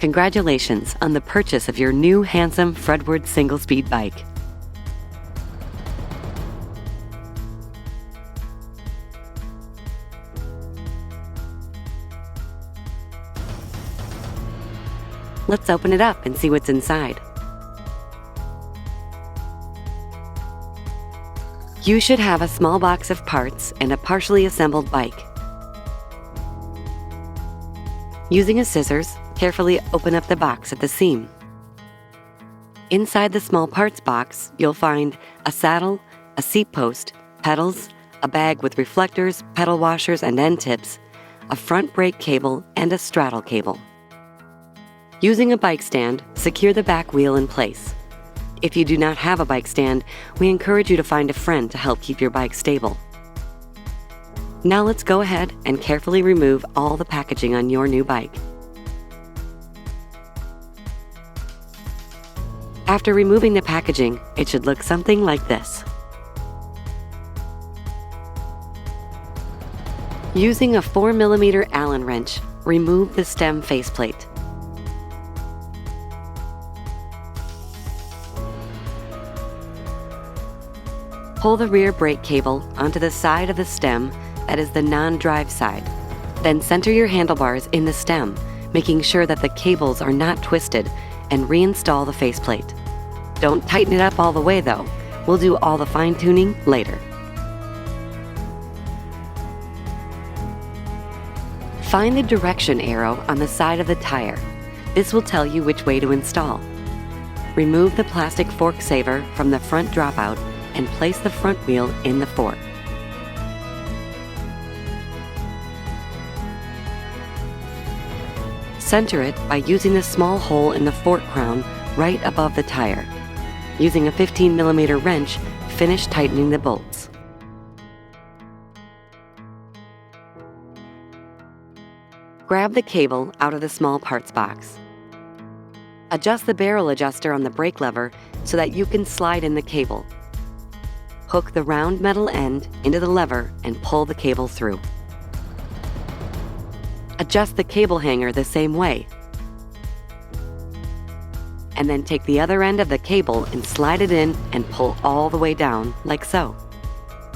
Congratulations on the purchase of your new handsome Fredward single-speed bike. Let's open it up and see what's inside. You should have a small box of parts and a partially assembled bike. Using a scissors, carefully open up the box at the seam. Inside the small parts box, you'll find a saddle, a seat post, pedals, a bag with reflectors, pedal washers and end tips, a front brake cable, and a straddle cable. Using a bike stand, secure the back wheel in place. If you do not have a bike stand, we encourage you to find a friend to help keep your bike stable. Now let's go ahead and carefully remove all the packaging on your new bike. After removing the packaging, it should look something like this. Using a 4mm Allen wrench, remove the stem faceplate. Pull the rear brake cable onto the side of the stem that is the non-drive side. Then center your handlebars in the stem, making sure that the cables are not twisted, and reinstall the faceplate. Don't tighten it up all the way though. We'll do all the fine-tuning later. Find the direction arrow on the side of the tire. This will tell you which way to install. Remove the plastic fork saver from the front dropout and place the front wheel in the fork. Center it by using the small hole in the fork crown right above the tire. Using a 15mm wrench, finish tightening the bolts. Grab the cable out of the small parts box. Adjust the barrel adjuster on the brake lever so that you can slide in the cable. Hook the round metal end into the lever and pull the cable through. Adjust the cable hanger the same way. And then take the other end of the cable and slide it in and pull all the way down, like so.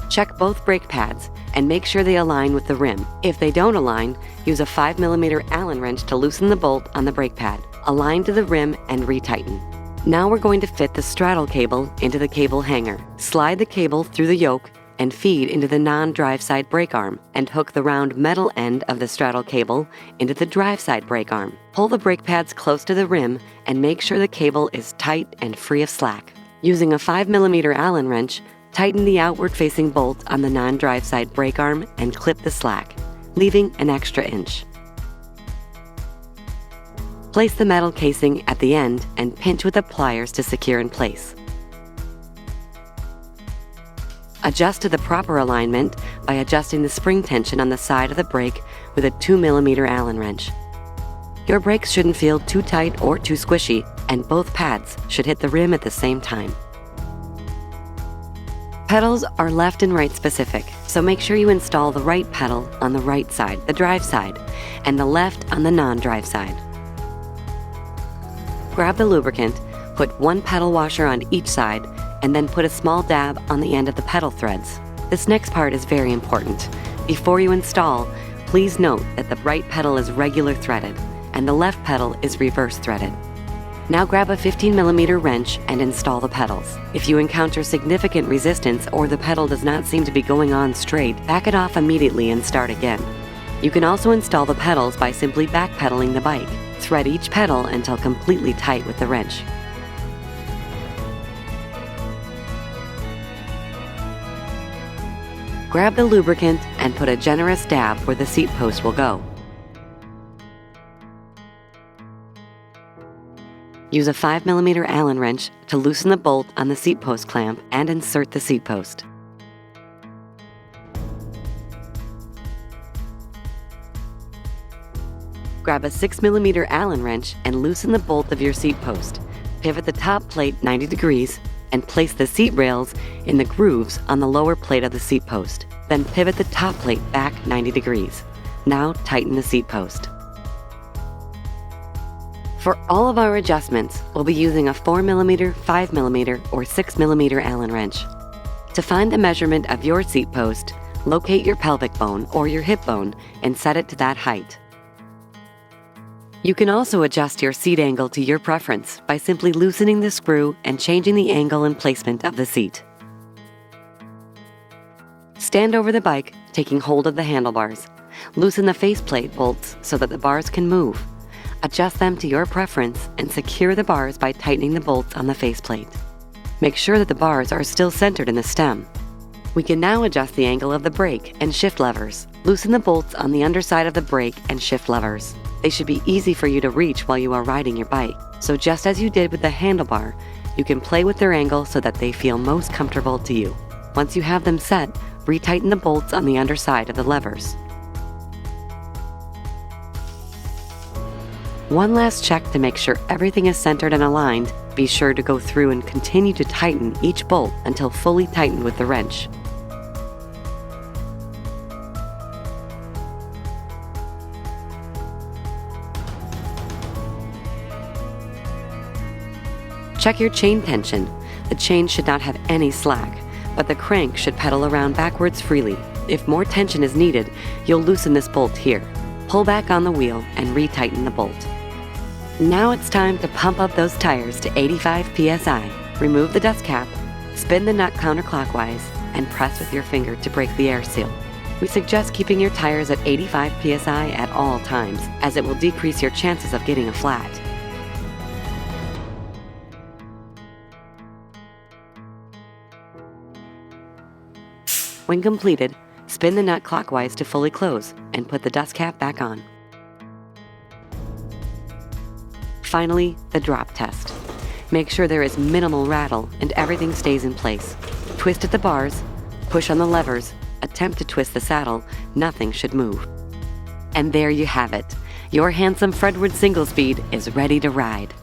Check both brake pads and make sure they align with the rim. If they don't align, use a 5mm Allen wrench to loosen the bolt on the brake pad. Align to the rim and retighten. Now we're going to fit the straddle cable into the cable hanger. Slide the cable through the yoke and feed into the non-drive side brake arm, and hook the round metal end of the straddle cable into the drive side brake arm. Pull the brake pads close to the rim and make sure the cable is tight and free of slack. Using a 5mm Allen wrench, tighten the outward-facing bolt on the non-drive side brake arm and clip the slack, leaving an extra inch. Place the metal casing at the end and pinch with the pliers to secure in place. Adjust to the proper alignment by adjusting the spring tension on the side of the brake with a 2mm Allen wrench. Your brakes shouldn't feel too tight or too squishy, and both pads should hit the rim at the same time. Pedals are left and right specific, so make sure you install the right pedal on the right side, the drive side, and the left on the non-drive side. Grab the lubricant, put one pedal washer on each side, and then put a small dab on the end of the pedal threads. This next part is very important. Before you install, please note that the right pedal is regular threaded and the left pedal is reverse threaded. Now grab a 15mm wrench and install the pedals. If you encounter significant resistance or the pedal does not seem to be going on straight, back it off immediately and start again. You can also install the pedals by simply backpedaling the bike. Thread each pedal until completely tight with the wrench. Grab the lubricant and put a generous dab where the seat post will go. Use a 5mm Allen wrench to loosen the bolt on the seat post clamp and insert the seat post. Grab a 6mm Allen wrench and loosen the bolt of your seat post. Pivot the top plate 90 degrees and place the seat rails in the grooves on the lower plate of the seat post. Then pivot the top plate back 90 degrees. Now tighten the seat post. For all of our adjustments, we'll be using a 4mm, 5mm, or 6mm Allen wrench. To find the measurement of your seat post, locate your pelvic bone or your hip bone and set it to that height. You can also adjust your seat angle to your preference by simply loosening the screw and changing the angle and placement of the seat. Stand over the bike, taking hold of the handlebars. Loosen the faceplate bolts so that the bars can move. Adjust them to your preference and secure the bars by tightening the bolts on the faceplate. Make sure that the bars are still centered in the stem. We can now adjust the angle of the brake and shift levers. Loosen the bolts on the underside of the brake and shift levers. They should be easy for you to reach while you are riding your bike. So just as you did with the handlebar, you can play with their angle so that they feel most comfortable to you. Once you have them set, retighten the bolts on the underside of the levers. One last check to make sure everything is centered and aligned. Be sure to go through and continue to tighten each bolt until fully tightened with the wrench. Check your chain tension. The chain should not have any slack, but the crank should pedal around backwards freely. If more tension is needed, you'll loosen this bolt here. Pull back on the wheel and retighten the bolt. Now it's time to pump up those tires to 85 psi. Remove the dust cap, spin the nut counterclockwise, and press with your finger to break the air seal. We suggest keeping your tires at 85 psi at all times, as it will decrease your chances of getting a flat. When completed, spin the nut clockwise to fully close and put the dust cap back on. Finally, the drop test. Make sure there is minimal rattle and everything stays in place. Twist at the bars, push on the levers, attempt to twist the saddle, nothing should move. And there you have it. Your handsome Fredward single speed is ready to ride.